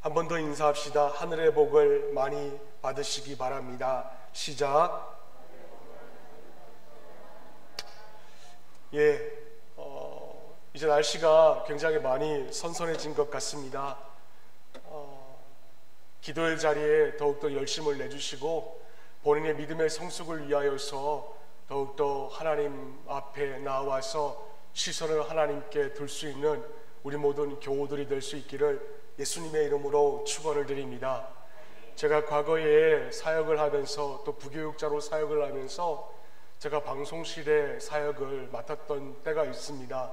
한 번 더 인사합시다. 하늘의 복을 많이 받으시기 바랍니다. 시작. 이제 날씨가 굉장히 많이 선선해진 것 같습니다. 기도의 자리에 더욱더 열심을 내주시고 본인의 믿음의 성숙을 위하여서 더욱더 하나님 앞에 나와서 시선을 하나님께 둘 수 있는 우리 모든 교우들이 될 수 있기를 예수님의 이름으로 축원을 드립니다. 제가 과거에 사역을 하면서 또 부교육자로 사역을 하면서 제가 방송실에 사역을 맡았던 때가 있습니다.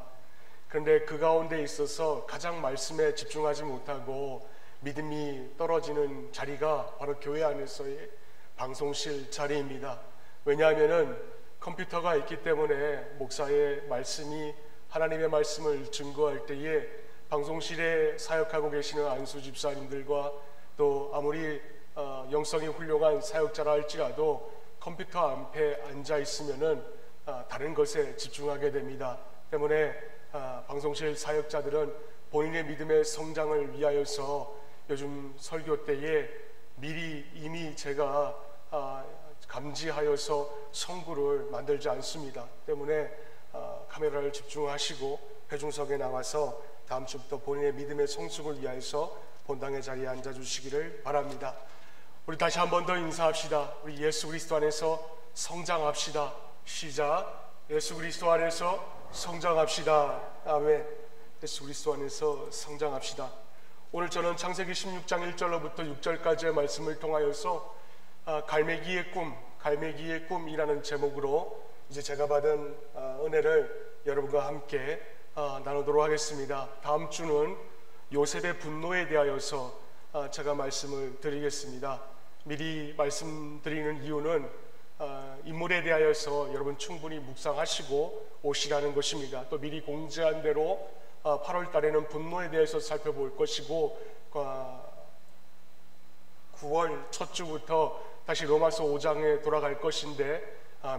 그런데 그 가운데 있어서 가장 말씀에 집중하지 못하고 믿음이 떨어지는 자리가 바로 교회 안에서의 방송실 자리입니다. 왜냐하면은 컴퓨터가 있기 때문에 목사의 말씀이 하나님의 말씀을 증거할 때에 방송실에 사역하고 계시는 안수 집사님들과 또 아무리 영성이 훌륭한 사역자라 할지라도 컴퓨터 앞에 앉아 있으면은 다른 것에 집중하게 됩니다. 때문에 방송실 사역자들은 본인의 믿음의 성장을 위하여서 요즘 설교 때에 미리 이미 제가 감지하여서 성구를 만들지 않습니다. 때문에 카메라를 집중하시고 회중석에 나와서 다음 주부터 본인의 믿음의 성숙을 위하여서 본당의 자리에 앉아주시기를 바랍니다. 우리 다시 한 번 더 인사합시다. 우리 예수 그리스도 안에서 성장합시다. 시작. 예수 그리스도 안에서 성장합시다. 아멘. 예수 그리스도 안에서 성장합시다. 오늘 저는 창세기 16장 1절로부터 6절까지의 말씀을 통하여서 갈매기의 꿈이라는 제목으로 이제 제가 받은 은혜를 여러분과 함께 나누도록 하겠습니다. 다음 주는 요셉의 분노에 대하여서 제가 말씀을 드리겠습니다. 미리 말씀드리는 이유는 인물에 대하여서 여러분 충분히 묵상하시고 오시라는 것입니다. 또 미리 공지한 대로 8월 달에는 분노에 대해서 살펴볼 것이고 9월 첫 주부터 다시 로마서 5장에 돌아갈 것인데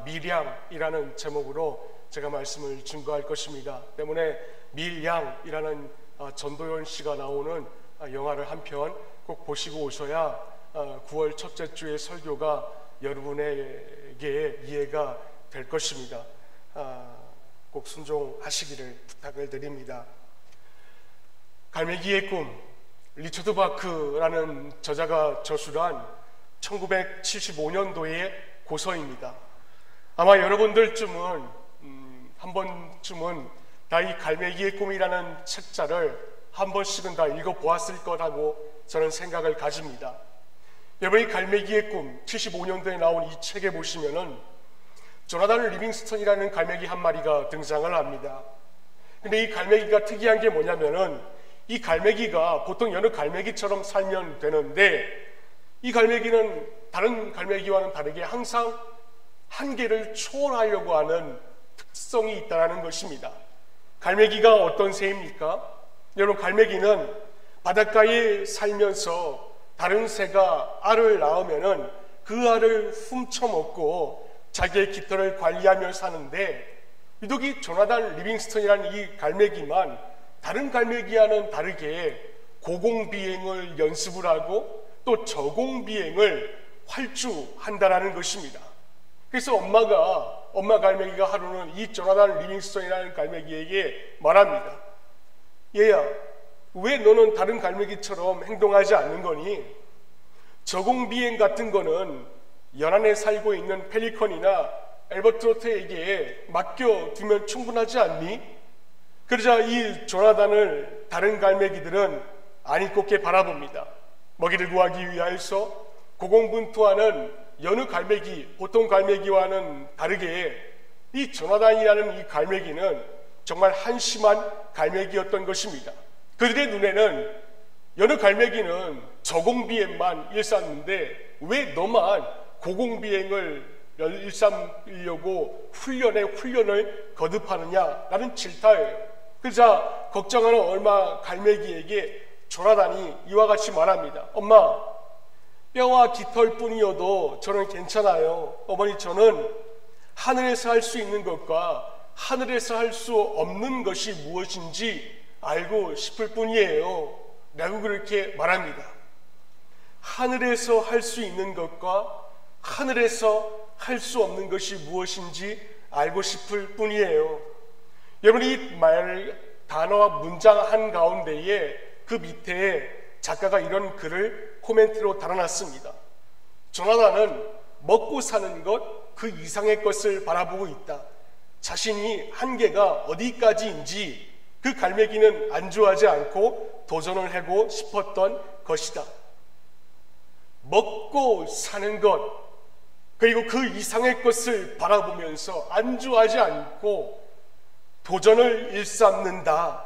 밀양이라는 제목으로 제가 말씀을 증거할 것입니다. 때문에 밀양이라는 전도연 씨가 나오는 영화를 한 편 꼭 보시고 오셔야 9월 첫째 주의 설교가 여러분에게 이해가 될 것입니다. 꼭 순종하시기를 부탁을 드립니다. 갈매기의 꿈, 리처드 바크라는 저자가 저술한 1975년도의 고서입니다. 아마 여러분들쯤은 한 번쯤은 다 이 갈매기의 꿈이라는 책자를 한 번씩은 다 읽어보았을 거라고 저는 생각을 가집니다. 여러분, 이 갈매기의 꿈 75년도에 나온 이 책에 보시면은 조나단 리빙스턴이라는 갈매기 한 마리가 등장을 합니다. 근데 이 갈매기가 특이한 게 뭐냐면은 이 갈매기가 보통 여느 갈매기처럼 살면 되는데 이 갈매기는 다른 갈매기와는 다르게 항상 한계를 초월하려고 하는 특성이 있다는 것입니다. 갈매기가 어떤 새입니까? 여러분, 갈매기는 바닷가에 살면서 다른 새가 알을 낳으면은 그 알을 훔쳐먹고 자기의 깃털을 관리하며 사는데 유독 조나단 리빙스턴이라는 이 갈매기만 다른 갈매기와는 다르게 고공비행을 연습을 하고 또 저공비행을 활주한다라는 것입니다. 그래서 엄마 갈매기가 하루는 이 조나단 리빙스턴이라는 갈매기에게 말합니다. 얘야, 왜 너는 다른 갈매기처럼 행동하지 않는 거니? 저공비행 같은 거는 연안에 살고 있는 펠리컨이나 엘버트로트에게 맡겨두면 충분하지 않니? 그러자 이 조나단을 다른 갈매기들은 안일곱게 바라봅니다. 먹이를 구하기 위하여서 고공분투하는 여느 갈매기, 보통 갈매기와는 다르게 이 조나단이라는 이 갈매기는 정말 한심한 갈매기였던 것입니다. 그들의 눈에는 여느 갈매기는 저공비행만 일삼는데 왜 너만 고공비행을 일삼으려고 훈련을 거듭하느냐라는 질타예요. 그러자 걱정하는 얼마 갈매기에게 조나단이 이와 같이 말합니다. 엄마, 뼈와 깃털뿐이어도 저는 괜찮아요. 어머니, 저는 하늘에서 할 수 있는 것과 하늘에서 할 수 없는 것이 무엇인지 알고 싶을 뿐이에요. 라고 그렇게 말합니다. 하늘에서 할 수 있는 것과 하늘에서 할 수 없는 것이 무엇인지 알고 싶을 뿐이에요. 여러분, 이 단어와 문장 한가운데에 그 밑에 작가가 이런 글을 코멘트로 달아놨습니다. 조나단은 먹고 사는 것 그 이상의 것을 바라보고 있다. 자신이 한계가 어디까지인지 그 갈매기는 안주하지 않고 도전을 하고 싶었던 것이다. 먹고 사는 것 그리고 그 이상의 것을 바라보면서 안주하지 않고 도전을 일삼는다.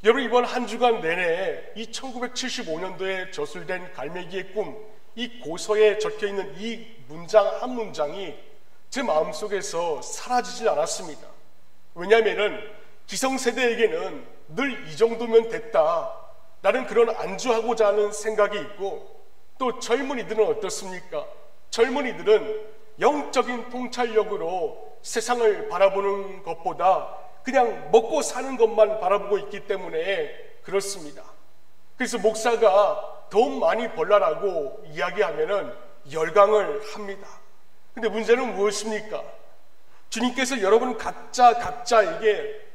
여러분, 이번 한 주간 내내 이 1975년도에 저술된 갈매기의 꿈, 이 고서에 적혀있는 이 문장 한 문장이 제 마음속에서 사라지진 않았습니다. 왜냐하면 기성세대에게는 늘 이 정도면 됐다 라는 그런 안주하고자 하는 생각이 있고, 또 젊은이들은 어떻습니까? 젊은이들은 영적인 통찰력으로 세상을 바라보는 것보다 그냥 먹고 사는 것만 바라보고 있기 때문에 그렇습니다. 그래서 목사가 돈 많이 벌라라고 이야기하면은 열광을 합니다. 근데 문제는 무엇입니까? 주님께서 여러분 각자에게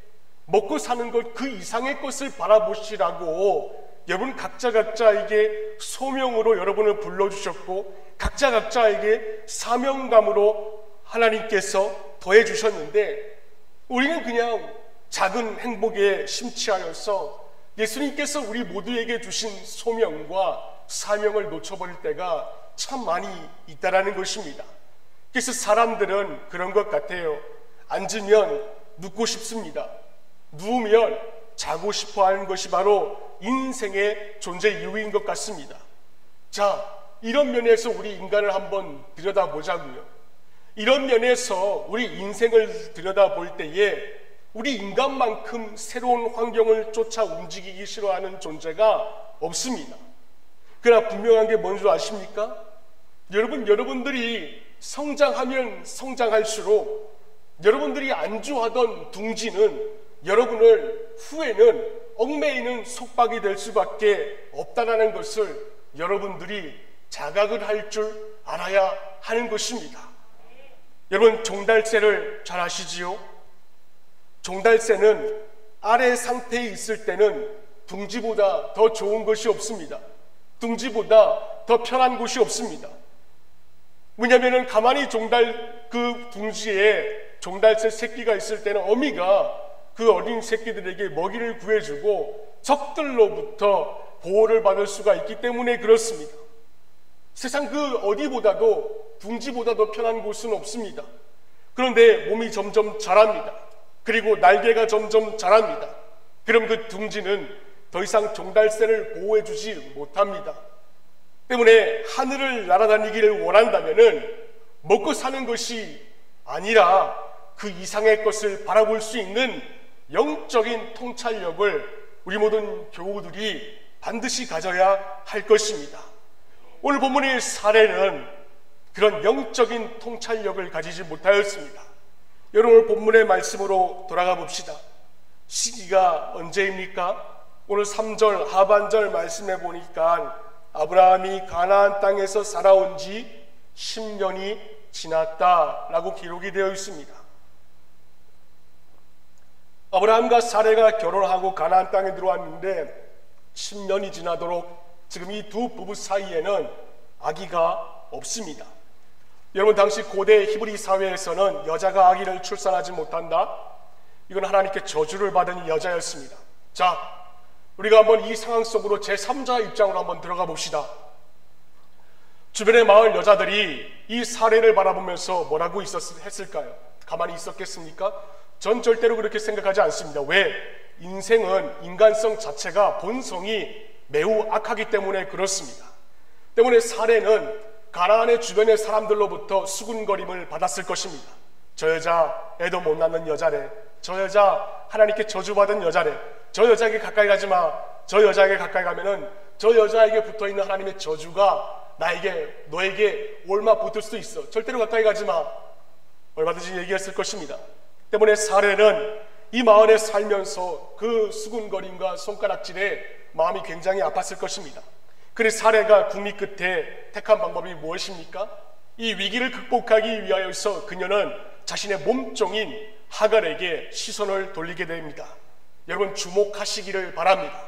먹고 사는 것 그 이상의 것을 바라보시라고 여러분 각자에게 소명으로 여러분을 불러주셨고, 각자에게 사명감으로 하나님께서 더해주셨는데, 우리는 그냥 작은 행복에 심취하여서 예수님께서 우리 모두에게 주신 소명과 사명을 놓쳐버릴 때가 참 많이 있다라는 것입니다. 그래서 사람들은 그런 것 같아요. 앉으면 눕고 싶습니다. 누우면 자고 싶어 하는 것이 바로 인생의 존재 이유인 것 같습니다. 자, 이런 면에서 우리 인간을 한번 들여다보자고요. 이런 면에서 우리 인생을 들여다볼 때에 우리 인간만큼 새로운 환경을 쫓아 움직이기 싫어하는 존재가 없습니다. 그러나 분명한 게 뭔지 아십니까? 여러분들이 성장하면 성장할수록 여러분들이 안주하던 둥지는 여러분을 후에는 얽매이는 속박이 될 수밖에 없다는 것을 여러분들이 자각을 할 줄 알아야 하는 것입니다. 여러분, 종달새를 잘 아시지요? 종달새는 아래 상태에 있을 때는 둥지보다 더 좋은 것이 없습니다. 둥지보다 더 편한 곳이 없습니다. 왜냐하면 가만히 그 둥지에 종달새 새끼가 있을 때는 어미가 그 어린 새끼들에게 먹이를 구해주고 적들로부터 보호를 받을 수가 있기 때문에 그렇습니다. 세상 그 어디보다도 둥지보다도 편한 곳은 없습니다. 그런데 몸이 점점 자랍니다. 그리고 날개가 점점 자랍니다. 그럼 그 둥지는 더 이상 종달새를 보호해주지 못합니다. 때문에 하늘을 날아다니기를 원한다면은 먹고 사는 것이 아니라 그 이상의 것을 바라볼 수 있는 영적인 통찰력을 우리 모든 교우들이 반드시 가져야 할 것입니다. 오늘 본문의 사례는 그런 영적인 통찰력을 가지지 못하였습니다. 여러분, 오늘 본문의 말씀으로 돌아가 봅시다. 시기가 언제입니까? 오늘 3절 하반절 말씀해 보니까 아브라함이 가나안 땅에서 살아온 지 10년이 지났다라고 기록이 되어 있습니다. 아브라함과 사레가 결혼하고 가나안 땅에 들어왔는데 10년이 지나도록 지금 이 두 부부 사이에는 아기가 없습니다. 여러분, 당시 고대 히브리 사회에서는 여자가 아기를 출산하지 못한다, 이건 하나님께 저주를 받은 여자였습니다. 자, 우리가 한번 이 상황 속으로 제3자 입장으로 한번 들어가 봅시다. 주변의 마을 여자들이 이 사례를 바라보면서 뭐라고 했을까요? 가만히 있었겠습니까? 전 절대로 그렇게 생각하지 않습니다. 왜? 인생은 인간성 자체가 본성이 매우 악하기 때문에 그렇습니다. 때문에 사례는 가나안의 주변의 사람들로부터 수군거림을 받았을 것입니다. 저 여자 애도 못 낳는 여자래, 저 여자 하나님께 저주받은 여자래, 저 여자에게 가까이 가지 마, 저 여자에게 가까이 가면은 저 여자에게 붙어있는 하나님의 저주가 너에게 올마 붙을 수도 있어, 절대로 가까이 가지 마, 얼마든지 얘기했을 것입니다. 때문에 사례는 이 마을에 살면서 그 수군거림과 손가락질에 마음이 굉장히 아팠을 것입니다. 그래서 사레가 궁리 끝에 택한 방법이 무엇입니까? 이 위기를 극복하기 위하여서 그녀는 자신의 몸종인 하갈에게 시선을 돌리게 됩니다. 여러분 주목하시기를 바랍니다.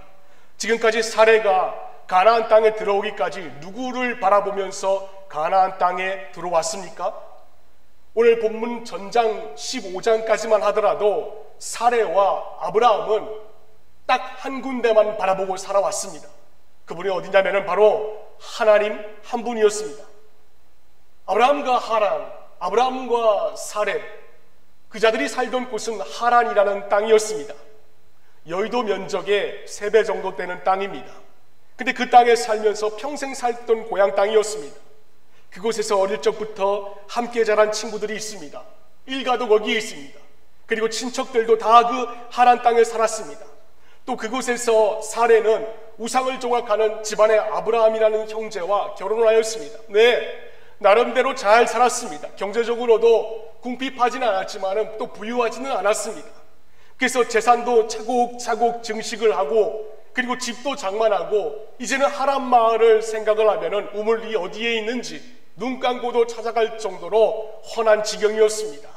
지금까지 사레가 가나안 땅에 들어오기까지 누구를 바라보면서 가나안 땅에 들어왔습니까? 오늘 본문 전장 15장까지만 하더라도 사레와 아브라함은 딱 한 군데만 바라보고 살아왔습니다. 그분이 어디냐면 바로 하나님 한 분이었습니다. 아브라함과 하란, 아브라함과 사레, 그 자들이 살던 곳은 하란이라는 땅이었습니다. 여의도 면적의 3배 정도 되는 땅입니다. 근데 그 땅에 살면서 평생 살던 고향 땅이었습니다. 그곳에서 어릴 적부터 함께 자란 친구들이 있습니다. 일가도 거기에 있습니다. 그리고 친척들도 다 그 하란 땅에 살았습니다. 또 그곳에서 사레는 우상을 조각하는 집안의 아브라함이라는 형제와 결혼을 하였습니다. 네, 나름대로 잘 살았습니다. 경제적으로도 궁핍하지는 않았지만 또 부유하지는 않았습니다. 그래서 재산도 차곡차곡 증식을 하고 그리고 집도 장만하고 이제는 하란 마을을 생각을 하면은 우물이 어디에 있는지 눈 감고도 찾아갈 정도로 훤한 지경이었습니다.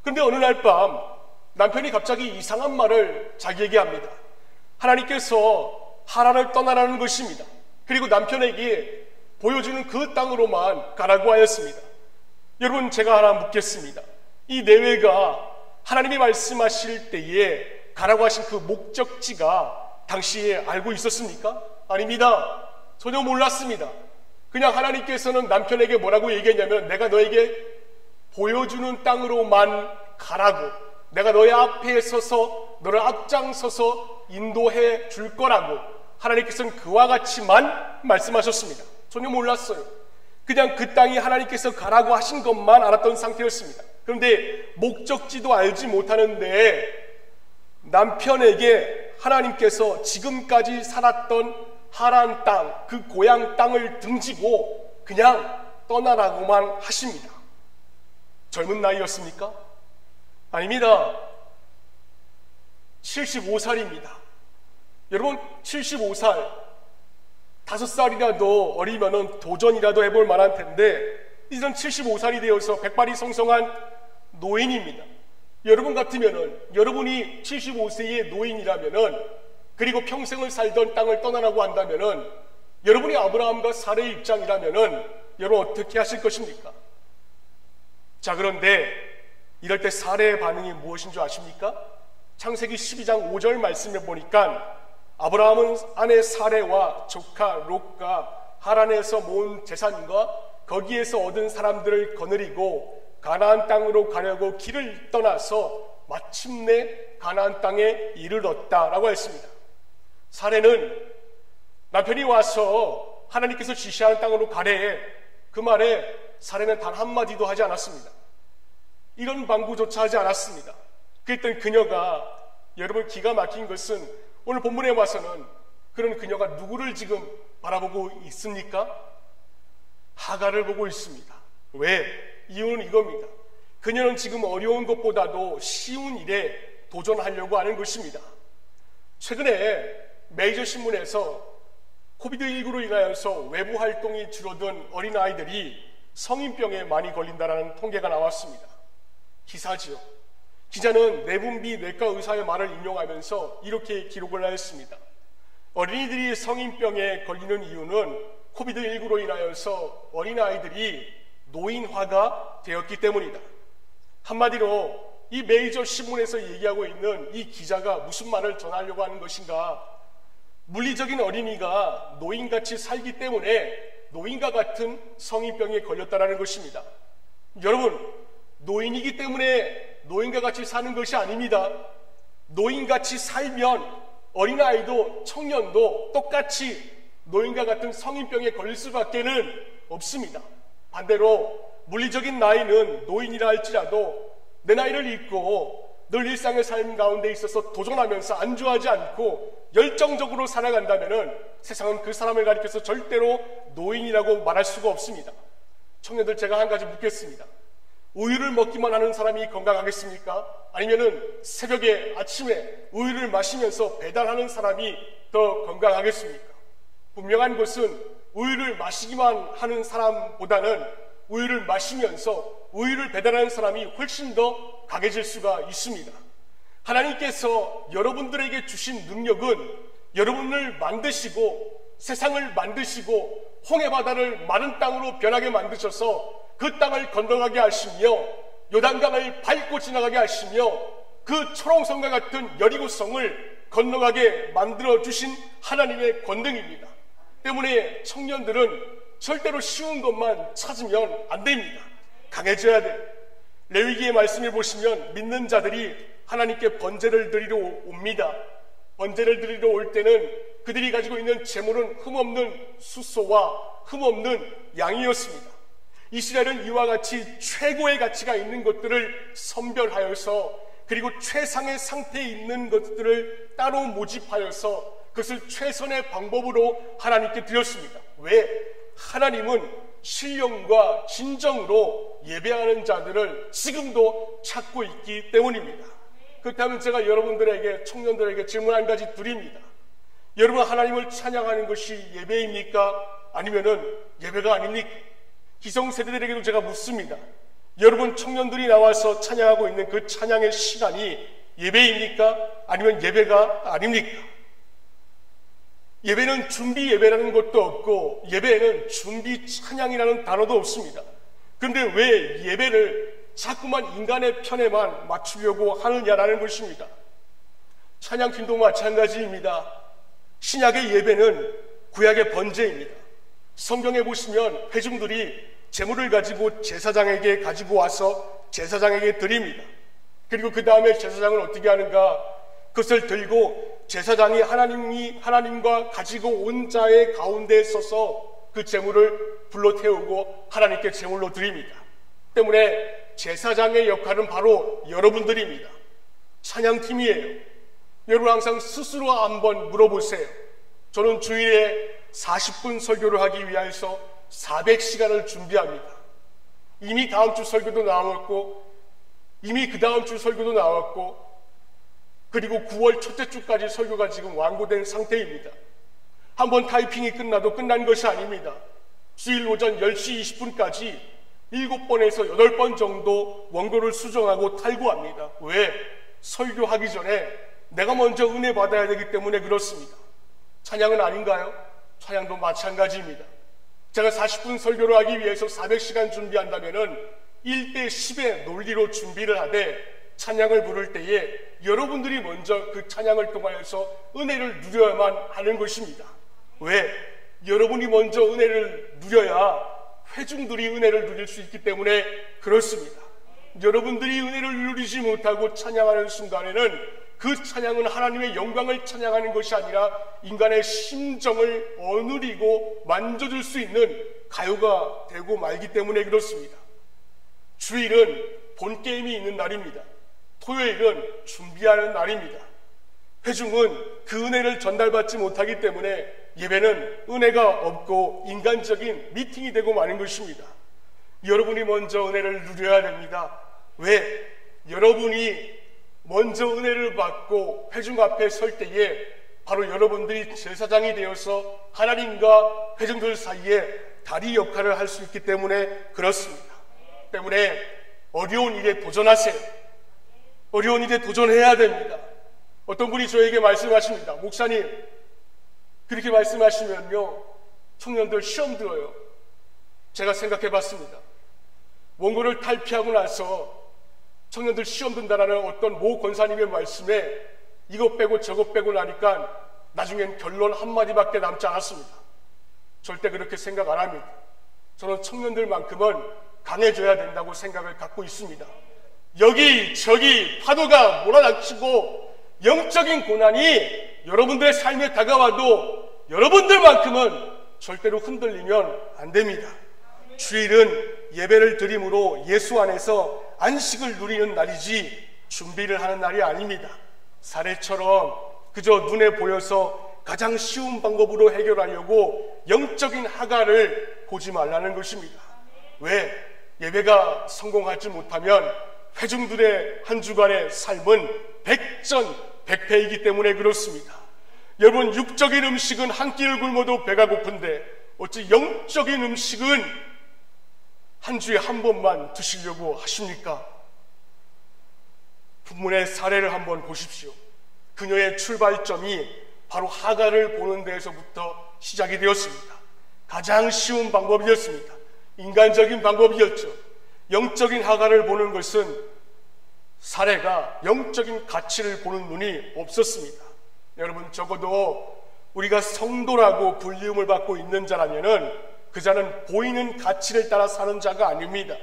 그런데 어느 날 밤 남편이 갑자기 이상한 말을 자기에게 합니다. 하나님께서 하란을 떠나라는 것입니다. 그리고 남편에게 보여주는 그 땅으로만 가라고 하였습니다. 여러분 제가 하나 묻겠습니다. 이 내외가 하나님이 말씀하실 때에 가라고 하신 그 목적지가 당시에 알고 있었습니까? 아닙니다. 전혀 몰랐습니다. 그냥 하나님께서는 남편에게 뭐라고 얘기했냐면 내가 너에게 보여주는 땅으로만 가라고, 내가 너의 앞에 서서 너를 앞장서서 인도해 줄 거라고 하나님께서는 그와 같이만 말씀하셨습니다. 전혀 몰랐어요. 그냥 그 땅이 하나님께서 가라고 하신 것만 알았던 상태였습니다. 그런데 목적지도 알지 못하는데 남편에게 하나님께서 지금까지 살았던 하란 땅, 그 고향 땅을 등지고 그냥 떠나라고만 하십니다. 젊은 나이였습니까? 아닙니다. 75살입니다. 여러분 75살, 5살이라도 어리면은 도전이라도 해볼 만한 텐데 이제는 75살이 되어서 백발이 성성한 노인입니다. 여러분 같으면은, 여러분이 75세의 노인이라면은, 그리고 평생을 살던 땅을 떠나라고 한다면은, 여러분이 아브라함과 사레의 입장이라면은 여러분 어떻게 하실 것입니까? 자, 그런데 이럴 때 사레의 반응이 무엇인 줄 아십니까? 창세기 12장 5절 말씀에 보니까 아브라함은 아내 사레와 조카 롯과 하란에서 모은 재산과 거기에서 얻은 사람들을 거느리고 가나안 땅으로 가려고 길을 떠나서 마침내 가나안 땅에 이르렀다라고 했습니다. 사레는 남편이 와서 하나님께서 지시하는 땅으로 가래, 그 말에 사레는 단 한마디도 하지 않았습니다. 이런 방구조차 하지 않았습니다. 그랬더니 그녀가, 여러분 기가 막힌 것은 오늘 본문에 와서는 그런 그녀가 누구를 지금 바라보고 있습니까? 하갈을 보고 있습니다. 왜? 이유는 이겁니다. 그녀는 지금 어려운 것보다도 쉬운 일에 도전하려고 하는 것입니다. 최근에 메이저 신문에서 코비드19로 인하여서 외부 활동이 줄어든 어린아이들이 성인병에 많이 걸린다는 통계가 나왔습니다. 기사지요. 기자는 내분비 내과 의사의 말을 인용하면서 이렇게 기록을 하였습니다. 어린이들이 성인병에 걸리는 이유는 코비드19로 인하여서 어린아이들이 노인화가 되었기 때문이다. 한마디로 이 메이저 신문에서 얘기하고 있는 이 기자가 무슨 말을 전하려고 하는 것인가? 물리적인 어린이가 노인같이 살기 때문에 노인과 같은 성인병에 걸렸다는 것입니다. 여러분, 노인이기 때문에 노인과 같이 사는 것이 아닙니다. 노인같이 살면 어린아이도 청년도 똑같이 노인과 같은 성인병에 걸릴 수밖에는 없습니다. 반대로 물리적인 나이는 노인이라 할지라도 내 나이를 잊고 늘 일상의 삶 가운데 있어서 도전하면서 안주하지 않고 열정적으로 살아간다면 세상은 그 사람을 가리켜서 절대로 노인이라고 말할 수가 없습니다. 청년들, 제가 한 가지 묻겠습니다. 우유를 먹기만 하는 사람이 건강하겠습니까? 아니면은 새벽에 아침에 우유를 마시면서 배달하는 사람이 더 건강하겠습니까? 분명한 것은 우유를 마시기만 하는 사람보다는 우유를 마시면서 우유를 배달하는 사람이 훨씬 더 강해질 수가 있습니다. 하나님께서 여러분들에게 주신 능력은 여러분을 만드시고 세상을 만드시고 홍해바다를 마른 땅으로 변하게 만드셔서 그 땅을 건너가게 하시며 요단강을 밟고 지나가게 하시며 그 초롱성과 같은 여리고성을 건너가게 만들어주신 하나님의 권능입니다. 때문에 청년들은 절대로 쉬운 것만 찾으면 안 됩니다. 강해져야 돼요. 레위기의 말씀을 보시면 믿는 자들이 하나님께 번제를 드리러 옵니다. 번제를 드리러 올 때는 그들이 가지고 있는 제물은 흠없는 숫소와 흠없는 양이었습니다. 이스라엘은 이와 같이 최고의 가치가 있는 것들을 선별하여서 그리고 최상의 상태에 있는 것들을 따로 모집하여서 그것을 최선의 방법으로 하나님께 드렸습니다. 왜? 하나님은 신령과 진정으로 예배하는 자들을 지금도 찾고 있기 때문입니다. 그렇다면 제가 여러분들에게, 청년들에게 질문 한 가지 드립니다. 여러분, 하나님을 찬양하는 것이 예배입니까? 아니면은 예배가 아닙니까? 기성세대들에게도 제가 묻습니다. 여러분 청년들이 나와서 찬양하고 있는 그 찬양의 시간이 예배입니까? 아니면 예배가 아닙니까? 예배는 준비 예배라는 것도 없고 예배에는 준비 찬양이라는 단어도 없습니다. 그런데 왜 예배를 자꾸만 인간의 편에만 맞추려고 하느냐라는 것입니다. 찬양팀도 마찬가지입니다. 신약의 예배는 구약의 번제입니다. 성경에 보시면 회중들이 제물을 가지고 제사장에게 가지고 와서 제사장에게 드립니다. 그리고 그 다음에 제사장은 어떻게 하는가? 그것을 들고 제사장이 하나님과 가지고 온 자의 가운데에 서서 그 제물을 불러 태우고 하나님께 제물로 드립니다. 때문에 제사장의 역할은 바로 여러분들입니다. 찬양팀이에요. 여러분 항상 스스로 한번 물어보세요. 저는 주일에 40분 설교를 하기 위해서 400시간을 준비합니다. 이미 다음 주 설교도 나왔고 이미 그 다음 주 설교도 나왔고 그리고 9월 첫째 주까지 설교가 지금 완고된 상태입니다. 한번 타이핑이 끝나도 끝난 것이 아닙니다. 주일 오전 10시 20분까지 7번에서 8번 정도 원고를 수정하고 탈구합니다. 왜? 설교하기 전에 내가 먼저 은혜 받아야 되기 때문에 그렇습니다. 찬양은 아닌가요? 찬양도 마찬가지입니다. 제가 40분 설교를 하기 위해서 400시간 준비한다면은 1대 10의 논리로 준비를 하되 찬양을 부를 때에 여러분들이 먼저 그 찬양을 통하여서 은혜를 누려야만 하는 것입니다. 왜? 여러분이 먼저 은혜를 누려야 회중들이 은혜를 누릴 수 있기 때문에 그렇습니다. 여러분들이 은혜를 누리지 못하고 찬양하는 순간에는 그 찬양은 하나님의 영광을 찬양하는 것이 아니라 인간의 심정을 어누리고 만져줄 수 있는 가요가 되고 말기 때문에 그렇습니다. 주일은 본게임이 있는 날입니다. 토요일은 준비하는 날입니다. 회중은 그 은혜를 전달받지 못하기 때문에 예배는 은혜가 없고 인간적인 미팅이 되고 마는 것입니다. 여러분이 먼저 은혜를 누려야 됩니다. 왜? 여러분이 먼저 은혜를 받고 회중 앞에 설 때에 바로 여러분들이 제사장이 되어서 하나님과 회중들 사이에 다리 역할을 할 수 있기 때문에 그렇습니다. 때문에 어려운 일에 도전하세요. 어려운 일에 도전해야 됩니다. 어떤 분이 저에게 말씀하십니다. 목사님, 그렇게 말씀하시면요 청년들 시험 들어요. 제가 생각해 봤습니다. 원고를 탈피하고 나서 청년들 시험 든다라는 어떤 모 권사님의 말씀에 이것 빼고 저것 빼고 나니까 나중엔 결론 한마디밖에 남지 않았습니다. 절대 그렇게 생각 안 합니다. 저는 청년들만큼은 강해져야 된다고 생각을 갖고 있습니다. 여기저기 파도가 몰아닥치고 영적인 고난이 여러분들의 삶에 다가와도 여러분들만큼은 절대로 흔들리면 안 됩니다. 주일은 예배를 드림으로 예수 안에서 안식을 누리는 날이지 준비를 하는 날이 아닙니다. 사례처럼 그저 눈에 보여서 가장 쉬운 방법으로 해결하려고 영적인 하가를 보지 말라는 것입니다. 왜? 예배가 성공하지 못하면 회중들의 한 주간의 삶은 백전백패이기 때문에 그렇습니다. 여러분, 육적인 음식은 한 끼를 굶어도 배가 고픈데 어찌 영적인 음식은 한 주에 한 번만 드시려고 하십니까? 본문의 사례를 한번 보십시오. 그녀의 출발점이 바로 하갈을 보는 데에서부터 시작이 되었습니다. 가장 쉬운 방법이었습니다. 인간적인 방법이었죠. 영적인 하갈을 보는 것은 사례가 영적인 가치를 보는 눈이 없었습니다. 여러분, 적어도 우리가 성도라고 불리움을 받고 있는 자라면은 그 자는 보이는 가치를 따라 사는 자가 아닙니다.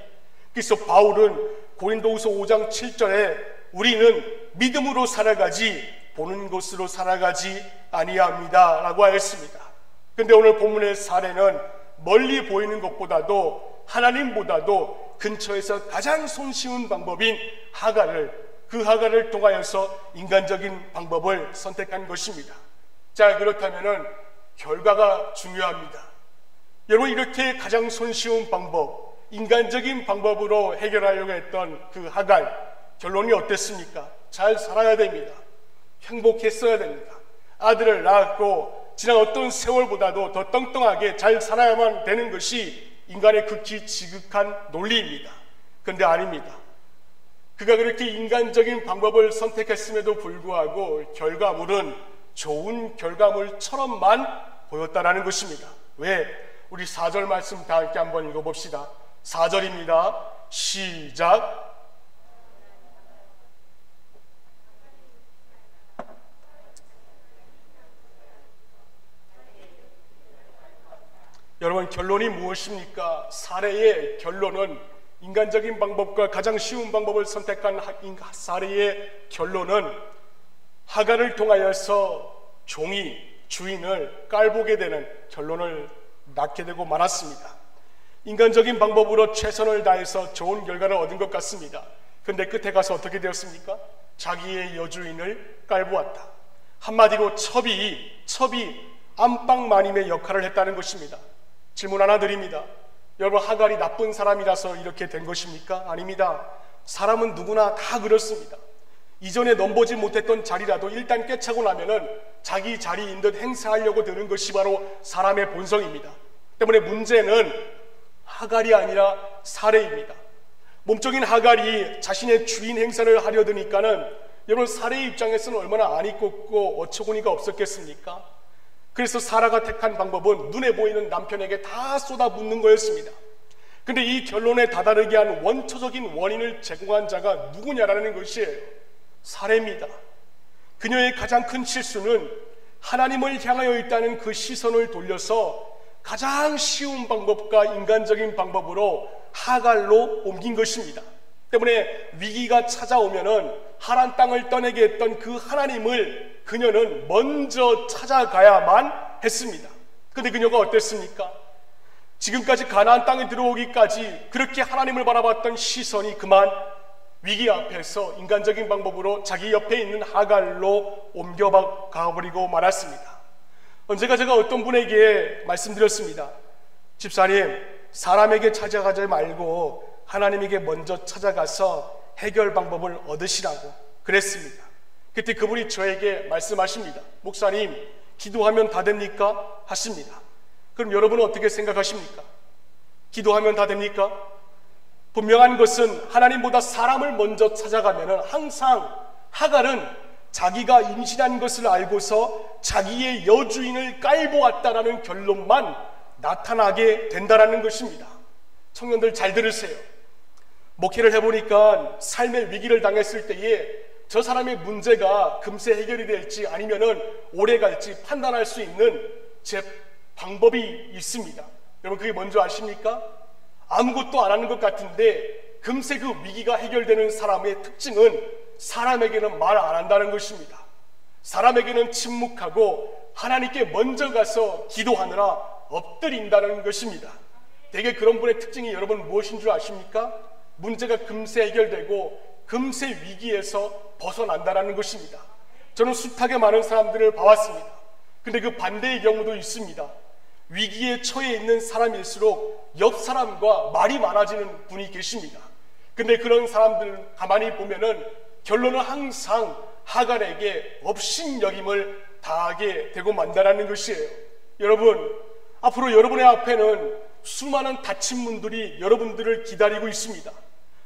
그래서 바울은 고린도후서 5장 7절에 우리는 믿음으로 살아가지 보는 것으로 살아가지 아니합니다 라고 하였습니다. 근데 오늘 본문의 사례는 멀리 보이는 것보다도 하나님보다도 근처에서 가장 손쉬운 방법인 그 하갈을 통하여서 인간적인 방법을 선택한 것입니다. 자, 그렇다면은 결과가 중요합니다. 여러분, 이렇게 가장 손쉬운 방법, 인간적인 방법으로 해결하려고 했던 그 하갈, 결론이 어땠습니까? 잘 살아야 됩니다. 행복했어야 됩니다. 아들을 낳았고 지난 어떤 세월보다도 더 떵떵하게 잘 살아야만 되는 것이 인간의 극히 지극한 논리입니다. 그런데 아닙니다. 그가 그렇게 인간적인 방법을 선택했음에도 불구하고 결과물은 좋은 결과물처럼만 보였다라는 것입니다. 왜? 우리 4절 말씀 다 함께 한번 읽어봅시다. 4절입니다. 시작. 여러분, 결론이 무엇입니까? 사례의 결론은, 인간적인 방법과 가장 쉬운 방법을 선택한 사례의 결론은 하갈을 통하여서 주인을 깔보게 되는 결론을 낳게 되고 말았습니다. 인간적인 방법으로 최선을 다해서 좋은 결과를 얻은 것 같습니다. 그런데 끝에 가서 어떻게 되었습니까? 자기의 여주인을 깔보았다. 한마디로 첩이 안방마님의 역할을 했다는 것입니다. 질문 하나 드립니다. 여러분, 하갈이 나쁜 사람이라서 이렇게 된 것입니까? 아닙니다. 사람은 누구나 다 그렇습니다. 이전에 넘보지 못했던 자리라도 일단 꿰차고 나면은 자기 자리인 듯 행세하려고 드는 것이 바로 사람의 본성입니다. 때문에 문제는 하갈이 아니라 사례입니다. 몸적인 하갈이 자신의 주인 행세를 하려 드니까는 여러분, 사례의 입장에서는 얼마나 안이 꼽고 어처구니가 없었겠습니까? 그래서 사라가 택한 방법은 눈에 보이는 남편에게 다 쏟아붓는 거였습니다. 근데 이 결론에 다다르게 한 원초적인 원인을 제공한 자가 누구냐라는 것이에요. 사례입니다. 그녀의 가장 큰 실수는 하나님을 향하여 있다는 그 시선을 돌려서 가장 쉬운 방법과 인간적인 방법으로 하갈로 옮긴 것입니다. 때문에 위기가 찾아오면은 하란 땅을 떠내게 했던 그 하나님을 그녀는 먼저 찾아가야만 했습니다. 그런데 그녀가 어땠습니까? 지금까지 가나안 땅에 들어오기까지 그렇게 하나님을 바라봤던 시선이 그만 위기 앞에서 인간적인 방법으로 자기 옆에 있는 하갈로 옮겨가버리고 말았습니다. 언제가 제가 어떤 분에게 말씀드렸습니다. 집사님, 사람에게 찾아가지 말고 하나님에게 먼저 찾아가서 해결 방법을 얻으시라고 그랬습니다. 그때 그분이 저에게 말씀하십니다. 목사님, 기도하면 다 됩니까? 하십니다. 그럼 여러분은 어떻게 생각하십니까? 기도하면 다 됩니까? 분명한 것은 하나님보다 사람을 먼저 찾아가면 항상 하갈은 자기가 임신한 것을 알고서 자기의 여주인을 깔보았다라는 결론만 나타나게 된다라는 것입니다. 청년들 잘 들으세요. 목회를 해보니까 삶의 위기를 당했을 때에 저 사람의 문제가 금세 해결이 될지 아니면은 오래 갈지 판단할 수 있는 제 방법이 있습니다. 여러분, 그게 뭔지 아십니까? 아무것도 안 하는 것 같은데 금세 그 위기가 해결되는 사람의 특징은 사람에게는 말 안 한다는 것입니다. 사람에게는 침묵하고 하나님께 먼저 가서 기도하느라 엎드린다는 것입니다. 대개 그런 분의 특징이 여러분 무엇인 줄 아십니까? 문제가 금세 해결되고 금세 위기에서 벗어난다는 것입니다. 저는 숱하게 많은 사람들을 봐왔습니다. 근데 그 반대의 경우도 있습니다. 위기에 처해 있는 사람일수록 옆 사람과 말이 많아지는 분이 계십니다. 근데 그런 사람들은 가만히 보면은 결론은 항상 하갈에게 업신여김을 다하게 되고 만다라는 것이에요. 여러분, 앞으로 여러분의 앞에는 수많은 닫힌 문들이 여러분들을 기다리고 있습니다.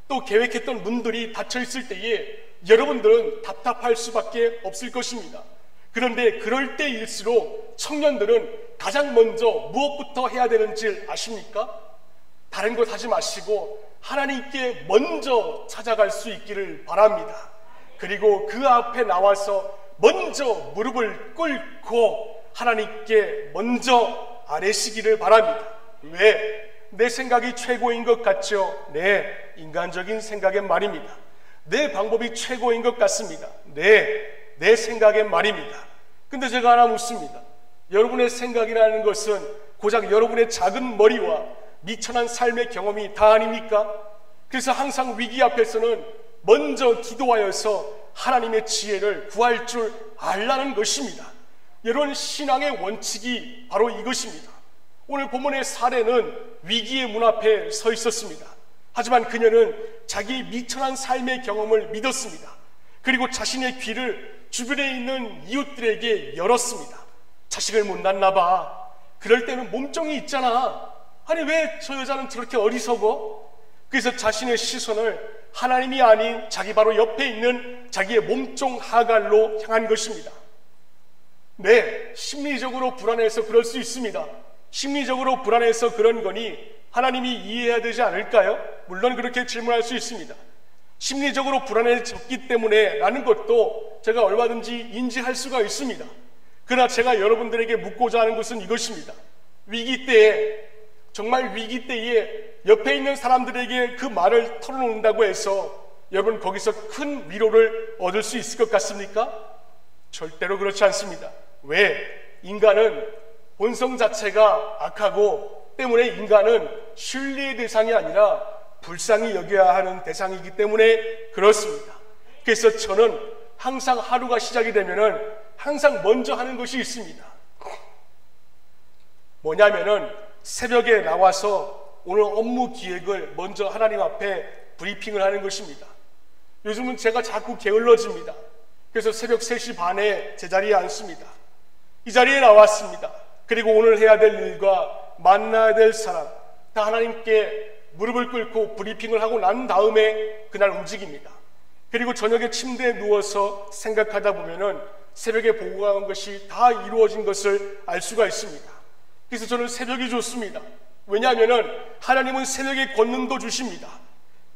또 계획했던 문들이 닫혀 있을 때에 여러분들은 답답할 수밖에 없을 것입니다. 그런데 그럴 때일수록 청년들은 가장 먼저 무엇부터 해야 되는지 아십니까? 다른 것 하지 마시고 하나님께 먼저 찾아갈 수 있기를 바랍니다. 그리고 그 앞에 나와서 먼저 무릎을 꿇고 하나님께 먼저 아뢰시기를 바랍니다. 왜? 내 생각이 최고인 것 같죠? 네, 인간적인 생각의 말입니다. 내 방법이 최고인 것 같습니다. 네, 내 생각의 말입니다. 근데 제가 하나 묻습니다. 여러분의 생각이라는 것은 고작 여러분의 작은 머리와 미천한 삶의 경험이 다 아닙니까? 그래서 항상 위기 앞에서는 먼저 기도하여서 하나님의 지혜를 구할 줄 알라는 것입니다. 여러분, 신앙의 원칙이 바로 이것입니다. 오늘 본문의 사례는 위기의 문 앞에 서 있었습니다. 하지만 그녀는 자기 미천한 삶의 경험을 믿었습니다. 그리고 자신의 귀를 주변에 있는 이웃들에게 열었습니다. 자식을 못 낳나 봐. 그럴 때는 몸종이 있잖아. 아니, 왜 저 여자는 저렇게 어리석어? 그래서 자신의 시선을 하나님이 아닌 자기 바로 옆에 있는 자기의 몸종 하갈로 향한 것입니다. 네, 심리적으로 불안해서 그럴 수 있습니다. 심리적으로 불안해서 그런 거니 하나님이 이해해야 되지 않을까요? 물론 그렇게 질문할 수 있습니다. 심리적으로 불안해졌기 때문에 라는 것도 제가 얼마든지 인지할 수가 있습니다. 그러나 제가 여러분들에게 묻고자 하는 것은 이것입니다. 위기 때에, 정말 위기 때에 옆에 있는 사람들에게 그 말을 털어놓는다고 해서 여러분 거기서 큰 위로를 얻을 수 있을 것 같습니까? 절대로 그렇지 않습니다. 왜? 인간은 본성 자체가 악하고 때문에 인간은 신뢰의 대상이 아니라 불쌍히 여겨야 하는 대상이기 때문에 그렇습니다. 그래서 저는 항상 하루가 시작이 되면은 항상 먼저 하는 것이 있습니다. 뭐냐면은 새벽에 나와서 오늘 업무 기획을 먼저 하나님 앞에 브리핑을 하는 것입니다. 요즘은 제가 자꾸 게을러집니다. 그래서 새벽 3시 반에 제자리에 앉습니다. 이 자리에 나왔습니다. 그리고 오늘 해야 될 일과 만나야 될 사람 다 하나님께 무릎을 꿇고 브리핑을 하고 난 다음에 그날 움직입니다. 그리고 저녁에 침대에 누워서 생각하다 보면은 새벽에 보고한 것이 다 이루어진 것을 알 수가 있습니다. 그래서 저는 새벽이 좋습니다. 왜냐하면은 하나님은 새벽에 권능도 주십니다.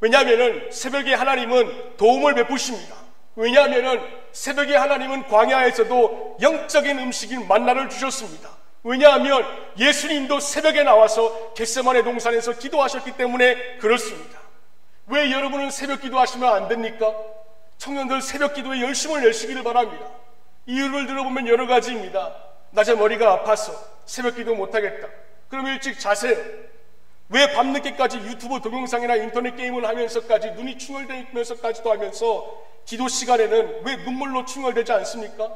왜냐하면은 새벽에 하나님은 도움을 베푸십니다. 왜냐하면은 새벽에 하나님은 광야에서도 영적인 음식인 만나를 주셨습니다. 왜냐하면 예수님도 새벽에 나와서 겟세마네 동산에서 기도하셨기 때문에 그렇습니다. 왜 여러분은 새벽 기도하시면 안 됩니까? 청년들 새벽 기도에 열심을 내시기를 바랍니다. 이유를 들어보면 여러 가지입니다. 낮에 머리가 아파서 새벽 기도 못하겠다. 그럼 일찍 자세요. 왜 밤늦게까지 유튜브 동영상이나 인터넷 게임을 하면서까지 눈이 충혈되면서까지도 하면서 기도 시간에는 왜 눈물로 충혈되지 않습니까?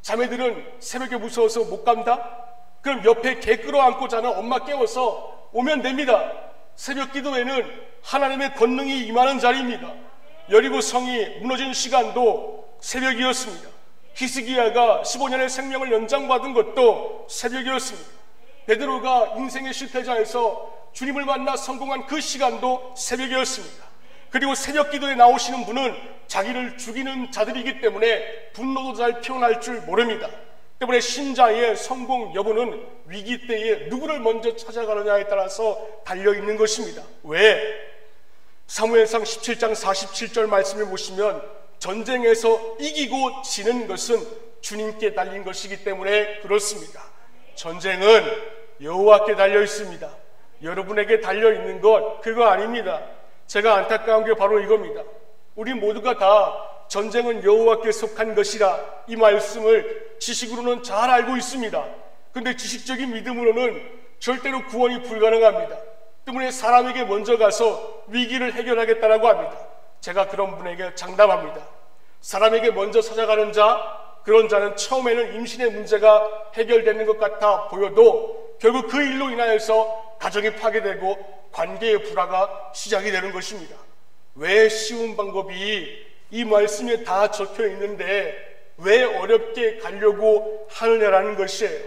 자매들은 새벽에 무서워서 못 간다? 그럼 옆에 개 끌어안고 자는 엄마 깨워서 오면 됩니다. 새벽 기도에는 하나님의 권능이 임하는 자리입니다. 여리고 성이 무너진 시간도 새벽이었습니다. 히스기야가 15년의 생명을 연장받은 것도 새벽이었습니다. 베드로가 인생의 실패자에서 주님을 만나 성공한 그 시간도 새벽이었습니다. 그리고 새벽 기도에 나오시는 분은 자기를 죽이는 자들이기 때문에 분노도 잘 표현할 줄 모릅니다. 때문에 신자의 성공 여부는 위기 때에 누구를 먼저 찾아가느냐에 따라서 달려있는 것입니다. 왜? 사무엘상 17장 47절 말씀을 보시면 전쟁에서 이기고 지는 것은 주님께 달린 것이기 때문에 그렇습니다. 전쟁은 여호와께 달려 있습니다. 여러분에게 달려 있는 것 그거 아닙니다. 제가 안타까운 게 바로 이겁니다. 우리 모두가 다 전쟁은 여호와께 속한 것이라 이 말씀을 지식으로는 잘 알고 있습니다. 근데 지식적인 믿음으로는 절대로 구원이 불가능합니다. 때문에 사람에게 먼저 가서 위기를 해결하겠다라고 합니다. 제가 그런 분에게 장담합니다. 사람에게 먼저 찾아가는 자, 그런 자는 처음에는 임신의 문제가 해결되는 것 같아 보여도 결국 그 일로 인하여서 가정이 파괴되고 관계의 불화가 시작이 되는 것입니다. 왜 쉬운 방법이 이 말씀에 다 적혀 있는데 왜 어렵게 가려고 하느냐라는 것이에요.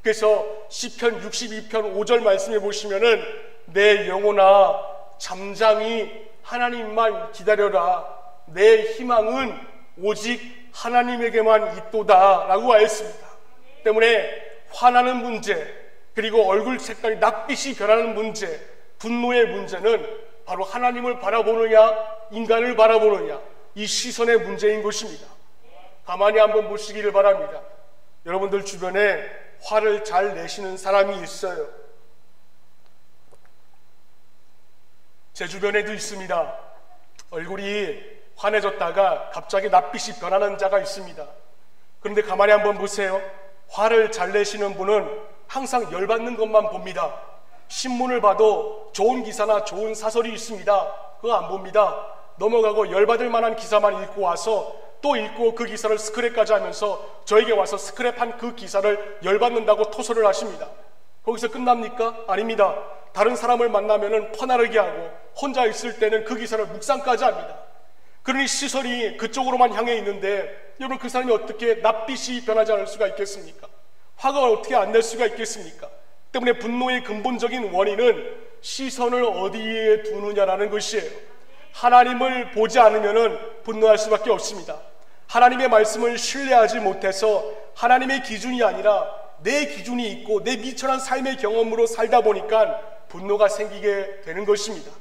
그래서 시편 62편 5절 말씀에 보시면은 내 영혼아 잠잠히 하나님만 기다려라. 내 희망은 오직 하나님에게만 있도다 라고 하였습니다. 때문에 화나는 문제, 그리고 얼굴 색깔이 낯빛이 변하는 문제, 분노의 문제는 바로 하나님을 바라보느냐 인간을 바라보느냐 이 시선의 문제인 것입니다. 가만히 한번 보시기를 바랍니다. 여러분들 주변에 화를 잘 내시는 사람이 있어요. 제 주변에도 있습니다. 얼굴이 환해졌다가 갑자기 낯빛이 변하는 자가 있습니다. 그런데 가만히 한번 보세요. 화를 잘 내시는 분은 항상 열받는 것만 봅니다. 신문을 봐도 좋은 기사나 좋은 사설이 있습니다. 그거 안 봅니다. 넘어가고 열받을 만한 기사만 읽고 와서 또 읽고 그 기사를 스크랩까지 하면서 저에게 와서 스크랩한 그 기사를 열받는다고 토설을 하십니다. 거기서 끝납니까? 아닙니다. 다른 사람을 만나면은 퍼나르게 하고 혼자 있을 때는 그 기사를 묵상까지 합니다. 그러니 시선이 그쪽으로만 향해 있는데 여러분 그 사람이 어떻게 낯빛이 변하지 않을 수가 있겠습니까? 화가 어떻게 안 낼 수가 있겠습니까? 때문에 분노의 근본적인 원인은 시선을 어디에 두느냐라는 것이에요. 하나님을 보지 않으면은 분노할 수밖에 없습니다. 하나님의 말씀을 신뢰하지 못해서 하나님의 기준이 아니라 내 기준이 있고 내 미천한 삶의 경험으로 살다 보니까 분노가 생기게 되는 것입니다.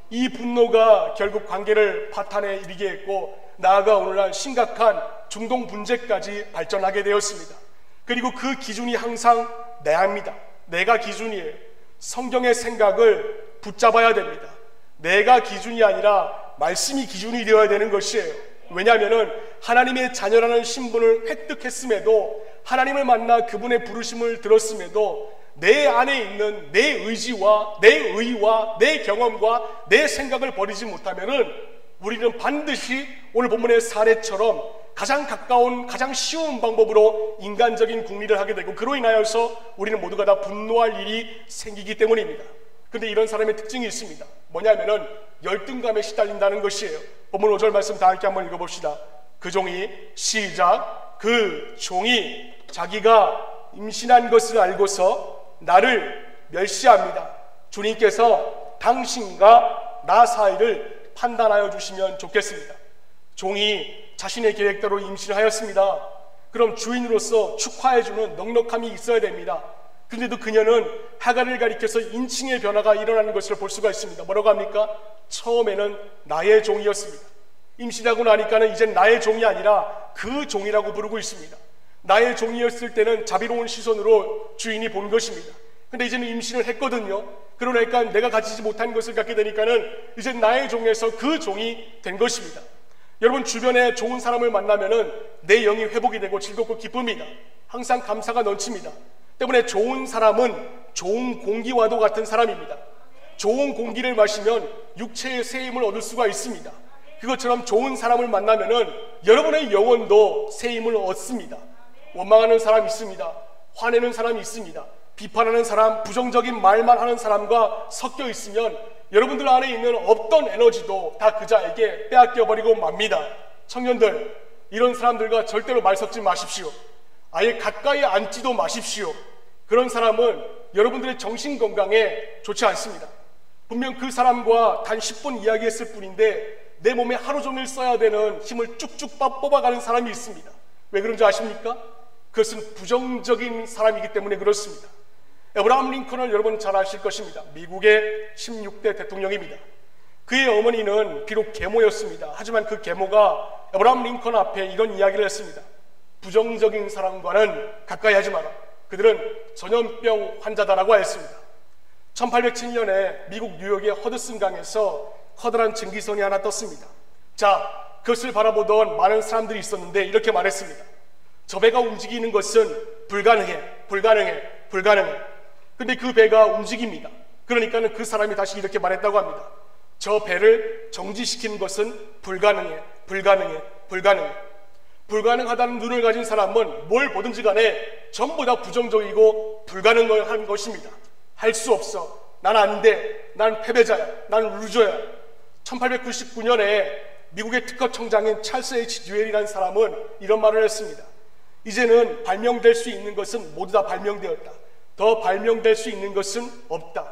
이 분노가 결국 관계를 파탄에 이르게 했고 나아가 오늘날 심각한 중동 분쟁까지 발전하게 되었습니다. 그리고 그 기준이 항상 내합니다. 내가 기준이에요. 성경의 생각을 붙잡아야 됩니다. 내가 기준이 아니라 말씀이 기준이 되어야 되는 것이에요. 왜냐하면 하나님의 자녀라는 신분을 획득했음에도 하나님을 만나 그분의 부르심을 들었음에도 내 안에 있는 내 의지와 내 의와 내 경험과 내 생각을 버리지 못하면은 우리는 반드시 오늘 본문의 사례처럼 가장 가까운 가장 쉬운 방법으로 인간적인 궁리를 하게 되고 그로 인하여서 우리는 모두가 다 분노할 일이 생기기 때문입니다. 그런데 이런 사람의 특징이 있습니다. 뭐냐면은 열등감에 시달린다는 것이에요. 본문 5절 말씀 다 함께 한번 읽어봅시다. 그 종이 시작 그 종이 자기가 임신한 것을 알고서 나를 멸시합니다. 주님께서 당신과 나 사이를 판단하여 주시면 좋겠습니다. 종이 자신의 계획대로 임신하였습니다. 그럼 주인으로서 축하해주는 넉넉함이 있어야 됩니다. 그런데도 그녀는 하갈을 가리켜서 인칭의 변화가 일어나는 것을 볼 수가 있습니다. 뭐라고 합니까? 처음에는 나의 종이었습니다. 임신하고 나니까는 이젠 나의 종이 아니라 그 종이라고 부르고 있습니다. 나의 종이었을 때는 자비로운 시선으로 주인이 본 것입니다. 근데 이제는 임신을 했거든요. 그러니까 내가 가지지 못한 것을 갖게 되니까는 이제 나의 종에서 그 종이 된 것입니다. 여러분 주변에 좋은 사람을 만나면은 내 영이 회복이 되고 즐겁고 기쁩니다. 항상 감사가 넘칩니다. 때문에 좋은 사람은 좋은 공기와도 같은 사람입니다. 좋은 공기를 마시면 육체의 새 힘을 얻을 수가 있습니다. 그것처럼 좋은 사람을 만나면은 여러분의 영혼도 새 힘을 얻습니다. 원망하는 사람이 있습니다. 화내는 사람이 있습니다. 비판하는 사람, 부정적인 말만 하는 사람과 섞여 있으면 여러분들 안에 있는 어떤 에너지도 다 그 자에게 빼앗겨버리고 맙니다. 청년들, 이런 사람들과 절대로 말 섞지 마십시오. 아예 가까이 앉지도 마십시오. 그런 사람은 여러분들의 정신건강에 좋지 않습니다. 분명 그 사람과 단 10분 이야기했을 뿐인데 내 몸에 하루 종일 써야 되는 힘을 쭉쭉 뽑아가는 사람이 있습니다. 왜 그런지 아십니까? 그것은 부정적인 사람이기 때문에 그렇습니다. 에브라함 링컨을 여러분 잘 아실 것입니다. 미국의 16대 대통령입니다. 그의 어머니는 비록 계모였습니다. 하지만 그 계모가 에브라함 링컨 앞에 이런 이야기를 했습니다. 부정적인 사람과는 가까이 하지 마라. 그들은 전염병 환자다라고 했습니다. 1807년에 미국 뉴욕의 허드슨 강에서 커다란 증기선이 하나 떴습니다. 자, 그것을 바라보던 많은 사람들이 있었는데 이렇게 말했습니다. 저 배가 움직이는 것은 불가능해. 근데 그 배가 움직입니다. 그러니까는 그 사람이 다시 이렇게 말했다고 합니다. 저 배를 정지시키는 것은 불가능해. 불가능하다는 눈을 가진 사람은 뭘 보든지 간에 전부 다 부정적이고 불가능한 것입니다. 할 수 없어. 난 안 돼, 난 패배자야, 난 루저야. 1899년에 미국의 특허청장인 찰스 H. 듀웰이라는 사람은 이런 말을 했습니다. 이제는 발명될 수 있는 것은 모두 다 발명되었다. 더 발명될 수 있는 것은 없다.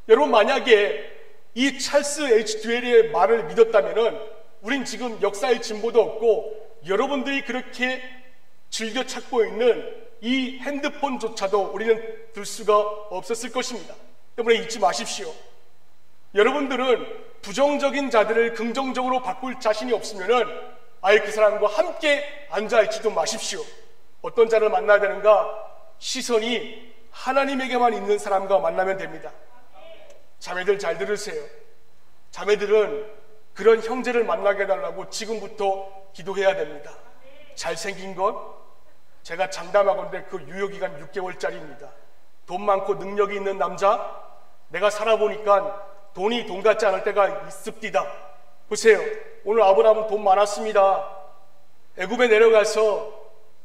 여러분, 만약에 이 찰스 H. 듀웰의 말을 믿었다면 우린 지금 역사의 진보도 없고 여러분들이 그렇게 즐겨 찾고 있는 이 핸드폰조차도 우리는 들 수가 없었을 것입니다. 때문에 잊지 마십시오. 여러분들은 부정적인 자들을 긍정적으로 바꿀 자신이 없으면은 아예 그 사람과 함께 앉아있지도 마십시오. 어떤 자를 만나야 되는가? 시선이 하나님에게만 있는 사람과 만나면 됩니다. 자매들 잘 들으세요. 자매들은 그런 형제를 만나게 해달라고 지금부터 기도해야 됩니다. 잘생긴 것, 제가 장담하건대 그 유효기간 6개월짜리입니다. 돈 많고 능력이 있는 남자, 내가 살아보니까 돈이 돈 같지 않을 때가 있습니다. 보세요, 오늘 아브라함은 돈 많았습니다. 애굽에 내려가서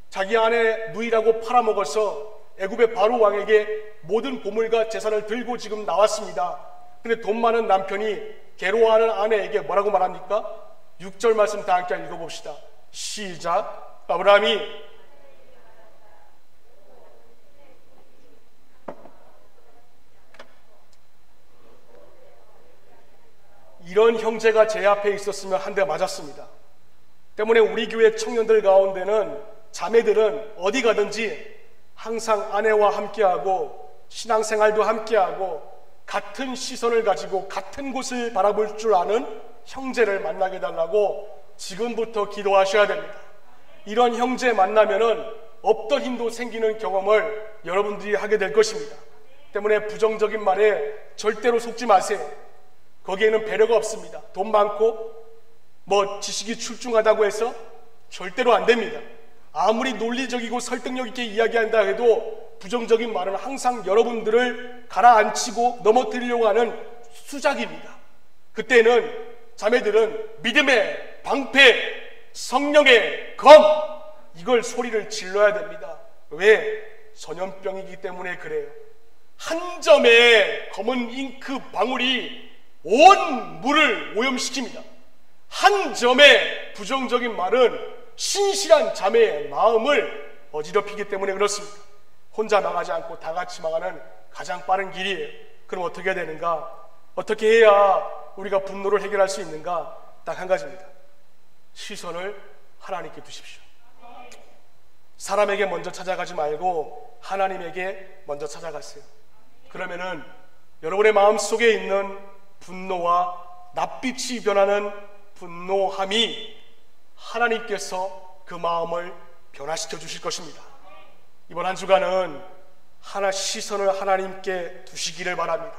자기 아내 누이라고 팔아먹어서 애굽의 바로 왕에게 모든 보물과 재산을 들고 지금 나왔습니다. 근데 돈 많은 남편이 괴로워하는 아내에게 뭐라고 말합니까? 6절 말씀 다 함께 읽어봅시다. 시작. 아브라함이 이런 형제가 제 앞에 있었으면 한 대 맞았습니다. 때문에 우리 교회 청년들 가운데는 자매들은 어디 가든지 항상 아내와 함께하고 신앙생활도 함께하고 같은 시선을 가지고 같은 곳을 바라볼 줄 아는 형제를 만나게 해달라고 지금부터 기도하셔야 됩니다. 이런 형제 만나면은 없던 힘도 생기는 경험을 여러분들이 하게 될 것입니다. 때문에 부정적인 말에 절대로 속지 마세요. 거기에는 배려가 없습니다. 돈 많고 지식이 출중하다고 해서 절대로 안 됩니다. 아무리 논리적이고 설득력 있게 이야기한다 해도 부정적인 말은 항상 여러분들을 가라앉히고 넘어뜨리려고 하는 수작입니다. 그때는 자매들은 믿음의 방패, 성령의 검, 이걸 소리를 질러야 됩니다. 왜? 전염병이기 때문에 그래요. 한 점의 검은 잉크 방울이 온 물을 오염시킵니다. 한 점의 부정적인 말은 신실한 자매의 마음을 어지럽히기 때문에 그렇습니다. 혼자 망하지 않고 다 같이 망하는 가장 빠른 길이에요. 그럼 어떻게 해야 되는가? 어떻게 해야 우리가 분노를 해결할 수 있는가? 딱 한 가지입니다. 시선을 하나님께 두십시오. 사람에게 먼저 찾아가지 말고 하나님에게 먼저 찾아가세요. 그러면은 여러분의 마음속에 있는 분노와 낯빛이 변하는 분노함이 하나님께서 그 마음을 변화시켜 주실 것입니다. 이번 한 주간은 시선을 하나님께 두시기를 바랍니다.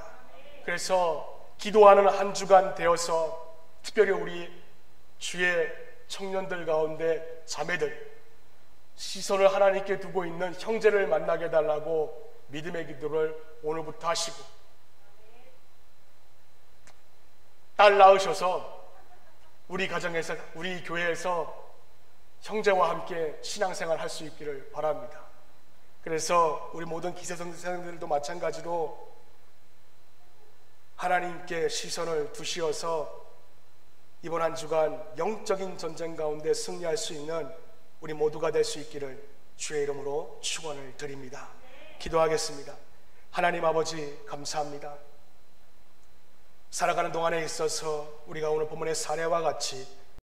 그래서 기도하는 한 주간 되어서 특별히 우리 주의 청년들 가운데 자매들 시선을 하나님께 두고 있는 형제를 만나게 해달라고 믿음의 기도를 오늘부터 하시고, 딸 낳으셔서 우리 가정에서 우리 교회에서 형제와 함께 신앙생활 할 수 있기를 바랍니다. 그래서 우리 모든 기세선생들도 마찬가지로 하나님께 시선을 두시어서 이번 한 주간 영적인 전쟁 가운데 승리할 수 있는 우리 모두가 될 수 있기를 주의 이름으로 축원을 드립니다. 기도하겠습니다. 하나님 아버지 감사합니다. 살아가는 동안에 있어서 우리가 오늘 본문의 사례와 같이